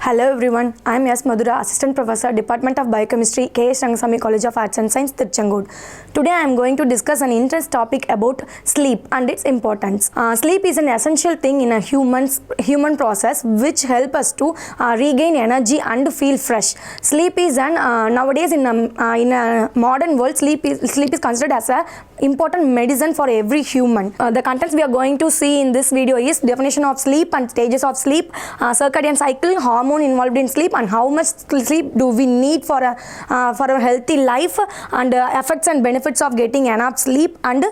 Hello everyone, I am Ms.S.Madhura, Assistant Professor, Department of Biochemistry, K.S.Rangasamy College of Arts and Science, Tiruchengode. Today I am going to discuss an interesting topic about sleep and its importance. Sleep is an essential thing in a human process which help us to regain energy and feel fresh. Sleep is nowadays in a modern world, sleep is considered as a important medicine for every human. The contents we are going to see in this video is definition of sleep and stages of sleep, circadian cycle, hormone involved in sleep, and how much sleep do we need for a healthy life, and effects and benefits of getting enough sleep, and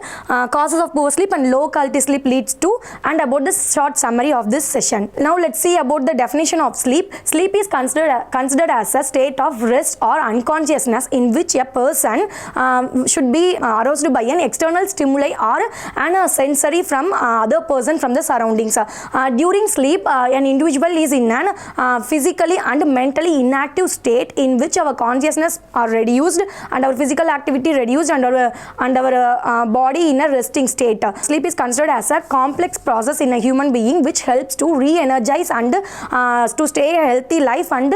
causes of poor sleep and low quality sleep leads to, and about the short summary of this session. Now let's see about the definition of sleep. Sleep is considered as a state of rest or unconsciousness in which a person should be aroused by an external stimuli or an sensory from other person from the surroundings. During sleep, an individual is in an physically and mentally inactive state in which our consciousness are reduced and our physical activity reduced and our body in a resting state. Sleep is considered as a complex process in a human being which helps to re-energize and to stay a healthy life and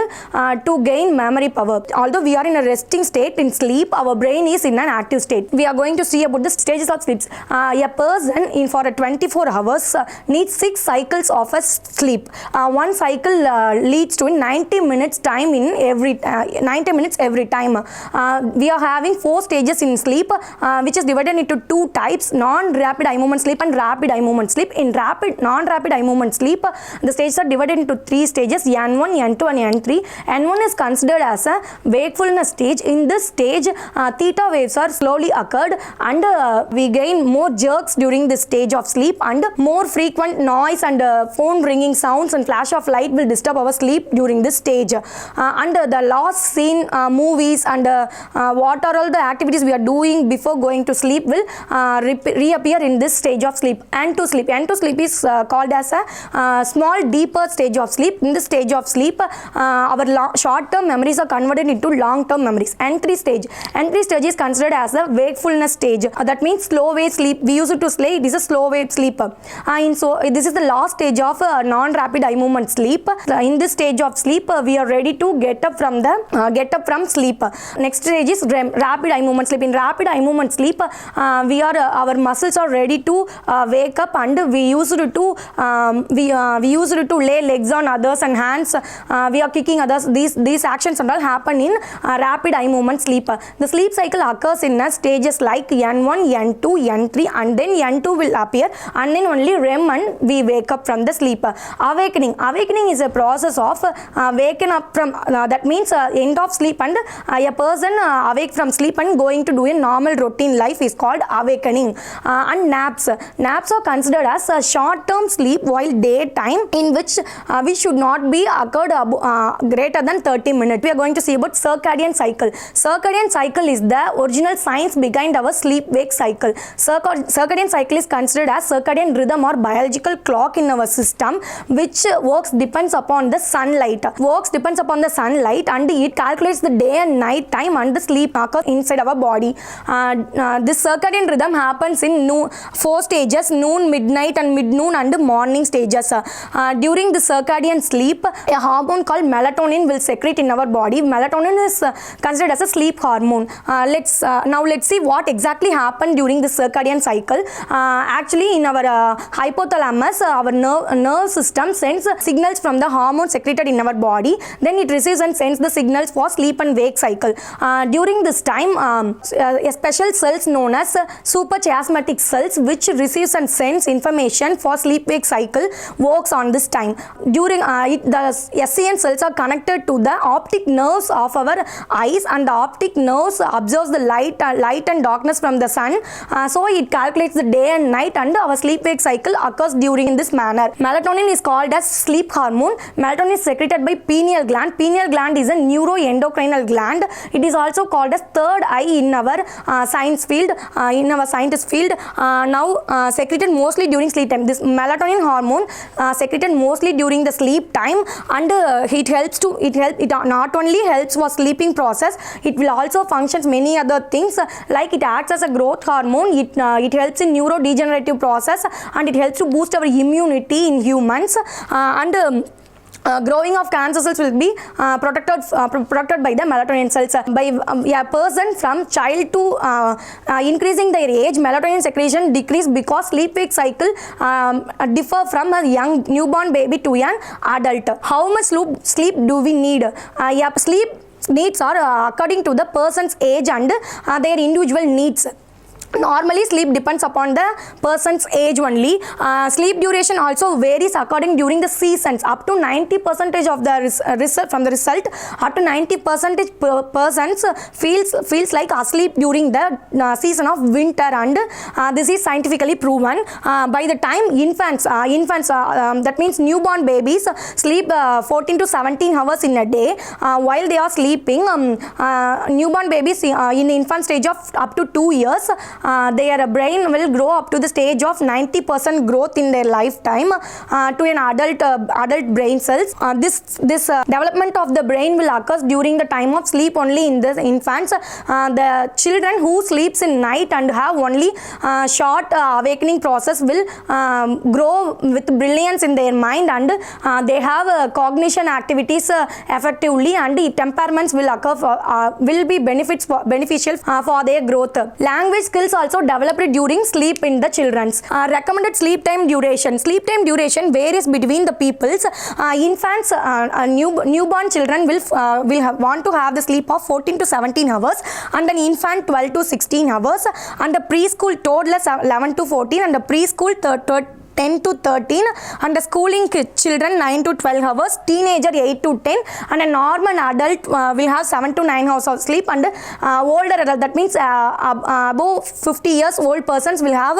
to gain memory power. Although we are in a resting state in sleep, our brain is in an active state. We are going to see about the stages of sleep. A person for a 24 hours needs 6 cycles of a sleep. One cycle leads to 90 minutes time in every 90 minutes every time. We are having 4 stages in sleep, which is divided into 2 types: non-rapid eye movement sleep and rapid eye movement sleep. In non-rapid eye movement sleep, the stages are divided into 3 stages: N1, N2 and N3. N1 is considered as a wakefulness stage. In this stage, theta waves are slowly occurred and we gain more jerks during this stage of sleep, and more frequent noise and phone ringing sounds and flash of light will disturb our sleep during this stage. And the last scene, movies and what are all the activities we are doing before going to sleep will reappear in this stage of sleep. N2 sleep. N2 sleep is called as a small deeper stage of sleep. In this stage of sleep, our short-term memories are converted into long-term memories. N3 stage. N3 stage is considered as a wakefulness stage. That means slow wave sleep. We use it to say it is a slow wave sleep. So this is the last stage of non-rapid eye movement sleep. In this stage of sleep, we are ready to get up from sleep. Next stage is REM, rapid eye movement sleep. In rapid eye movement sleep, our muscles are ready to wake up, and we used to lay legs on others and hands. We are kicking others. These actions and all happen in rapid eye movement sleep. The sleep cycle occurs in stages like N1, N2, N3, and then N2 will appear, and then only REM and we wake up from the sleep. Awakening is a process of waking up from that means end of sleep, and a person awake from sleep and going to do a normal routine life is called awakening. And naps are considered as a short-term sleep while daytime, in which we should not be occurred greater than 30 minutes. We are going to see about circadian cycle. Circadian cycle is the original science behind our sleep-wake cycle. Circadian cycle is considered as circadian rhythm or biological clock in our system, which depends upon the sunlight. And it calculates the day and night time and the sleep occurs inside our body. This circadian rhythm happens in 4 stages: noon, midnight and mid-noon, and morning stages. During the circadian sleep, a hormone called melatonin will secrete in our body. Melatonin is considered as a sleep hormone. Now let's see what exactly happened during the circadian cycle. Actually, in our hypothalamus, our nerve system sends signals from the hormone secreted in our body. Then it receives and sends the signals for sleep and wake cycle. During this time, a special cells known as suprachiasmatic cells, which receives and sends information for sleep-wake cycle, works on this time. During the SCN cells are connected to the optic nerves of our eyes, and the optic nerves absorbs the light and darkness from the sun. So it calculates the day and night, and our sleep-wake cycle occurs during this manner. Melatonin is called as sleep hormone. Melatonin is secreted by pineal gland. Pineal gland is a neuroendocrinal gland. It is also called as third eye in our science field, in our scientist field. Now secreted mostly during sleep time. This melatonin hormone secreted mostly during the sleep time, and it not only helps for sleeping process, it will also functions many other things, like it acts as a growth hormone. It helps in neurodegenerative process, and it helps to boost our immunity in humans, and growing of cancer cells will be protected by the melatonin cells. By a person from child to increasing their age, melatonin secretion decrease because sleep-wake cycle differ from a young newborn baby to an adult. How much sleep do we need? Sleep needs are according to the person's age and their individual needs. Normally sleep depends upon the person's age only. Sleep duration also varies according during the seasons. Up to 90% of the result up to 90% persons feels like asleep during the season of winter, and this is scientifically proven. By the time infants that means newborn babies sleep 14 to 17 hours in a day. While they are sleeping, newborn babies in infant stage of up to 2 years, their brain will grow up to the stage of 90% growth in their lifetime to an adult brain cells. This development of the brain will occur during the time of sleep only in the infants. The children who sleeps in night and have only short awakening process will grow with brilliance in their mind, and they have cognition activities effectively, and the temperaments will occur will be beneficial for their growth. Language skills also developed during sleep in the children's. Recommended sleep time duration. Sleep time duration varies between the peoples. Infants, newborn children will want to have the sleep of 14 to 17 hours, and an infant 12 to 16 hours, and a preschool toddlers 11 to 14, and a preschool 10 to 13, and the schooling children 9 to 12 hours, teenager 8 to 10, and a normal adult will have 7 to 9 hours of sleep, and older adult, that means above 50 years old persons will have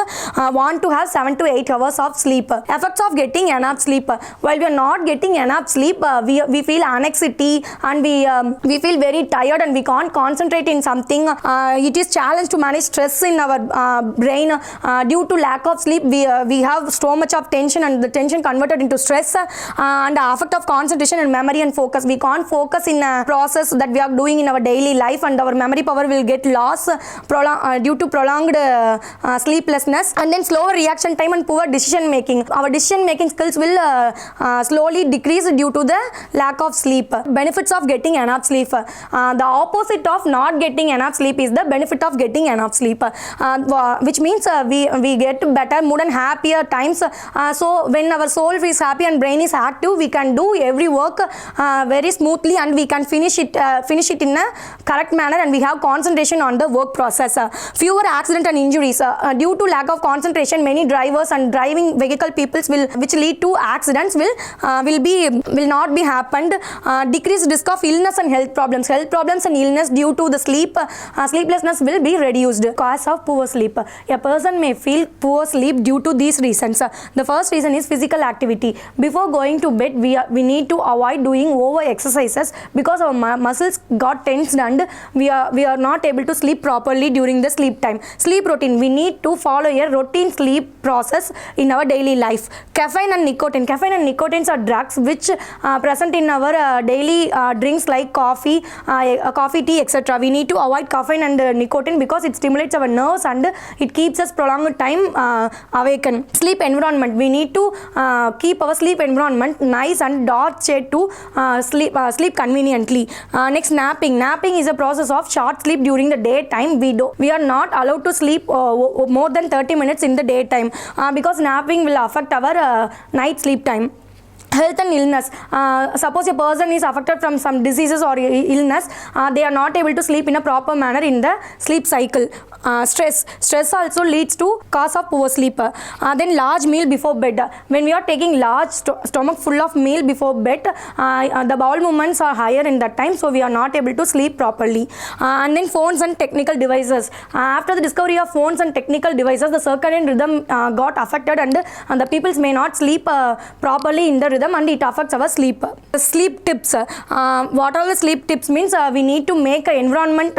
want to have 7 to 8 hours of sleep. Effects of getting enough sleep. While we are not getting enough sleep, we feel anxiety, and we feel very tired, and we can't concentrate in something. It is challenge to manage stress in our brain. Due to lack of sleep, we have so much of tension, and the tension converted into stress, and the effect of concentration and memory and focus. We can't focus in a process that we are doing in our daily life, and our memory power will get lost due to prolonged sleeplessness, and then slower reaction time and poor decision making. Our decision making skills will slowly decrease due to the lack of sleep. Benefits of getting enough sleep. The opposite of not getting enough sleep is the benefit of getting enough sleep, which means we get better mood and happier times. So when our soul is happy and brain is active, we can do every work very smoothly, and we can finish it in a correct manner, and we have concentration on the work process. Fewer accident and injuries. Due to lack of concentration, many drivers and driving vehicle peoples which lead to accidents will not be happened. Decreased risk of illness and health problems. Health problems and illness due to the sleeplessness will be reduced. Cause of poor sleep. A person may feel poor sleep due to these reasons. The first reason is physical activity. Before going to bed, we need to avoid doing over exercises because our muscles got tensed, and we are not able to sleep properly during the sleep time. Sleep routine. We need to follow a routine sleep process in our daily life. Caffeine and nicotine. Caffeine and nicotines are drugs which present in our daily drinks like coffee, tea, etc. We need to avoid caffeine and nicotine because it stimulates our nerves, and it keeps us prolonged time awaken. Sleep environment. We need to keep our sleep environment nice and dark shade to sleep conveniently. Next, napping. Napping is a process of short sleep during the daytime. We are not allowed to sleep more than 30 minutes in the daytime because napping will affect our night sleep time. Health and illness. Suppose a person is affected from some diseases or illness, they are not able to sleep in a proper manner in the sleep cycle. Stress also leads to cause of poor sleep. Then large meal before bed. When we are taking large stomach full of meal before bed, the bowel movements are higher in that time, so we are not able to sleep properly. And then phones and technical devices. After the discovery of phones and technical devices, the circadian rhythm got affected, and the peoples may not sleep properly in the rhythm, and it affects our sleep. Sleep tips. What are the sleep tips means? We need to make an environment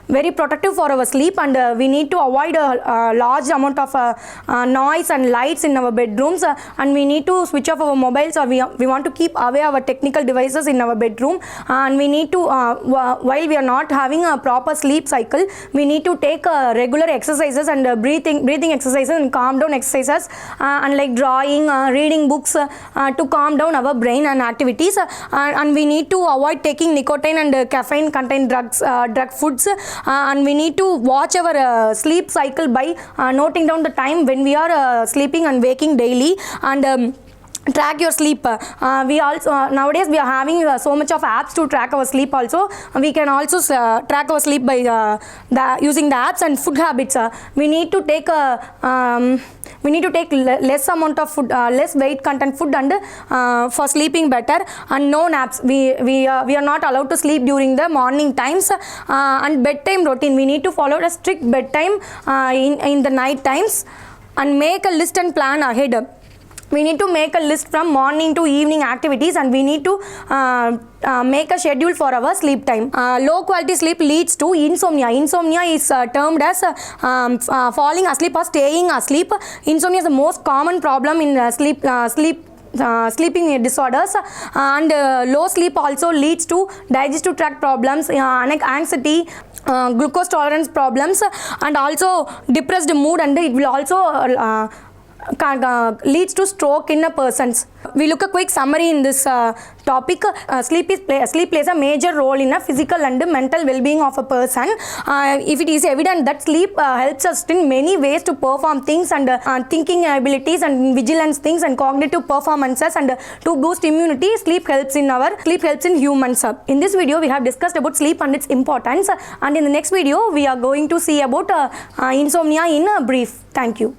very protective for our sleep, and we need to avoid a large amount of noise and lights in our bedrooms, and we need to switch off our mobiles, or we want to keep away our technical devices in our bedroom, and we need to while we are not having a proper sleep cycle, we need to take regular exercises and breathing exercises and calm down exercises, and like drawing, reading books to calm down our brain and activities, and we need to avoid taking nicotine and caffeine contained drug foods, and we need to watch our sleep cycle by noting down the time when we are sleeping and waking daily, and track your sleep. We also nowadays we are having so much of apps to track our sleep. Also we can also track our sleep by using the apps. And food habits, we need to take less amount of food, less weight content food, and for sleeping better, and no naps. We are not allowed to sleep during the morning times, and bedtime routine, we need to follow a strict bedtime in the night times, and make a list and plan ahead. We need to make a list from morning to evening activities, and we need to make a schedule for our sleep time. Low quality sleep leads to insomnia. Insomnia is termed as falling asleep or staying asleep. Insomnia is the most common problem in sleeping disorders, and low sleep also leads to digestive tract problems, anxiety, glucose tolerance problems, and also depressed mood, and it will also leads to stroke in a person's. We look a quick summary in this topic. Sleep plays a major role in a physical and mental well-being of a person. If it is evident that sleep helps us in many ways to perform things, and thinking abilities and vigilance things and cognitive performances, and to boost immunity, sleep helps in humans. In this video we have discussed about sleep and its importance, and in the next video we are going to see about insomnia in brief. Thank you.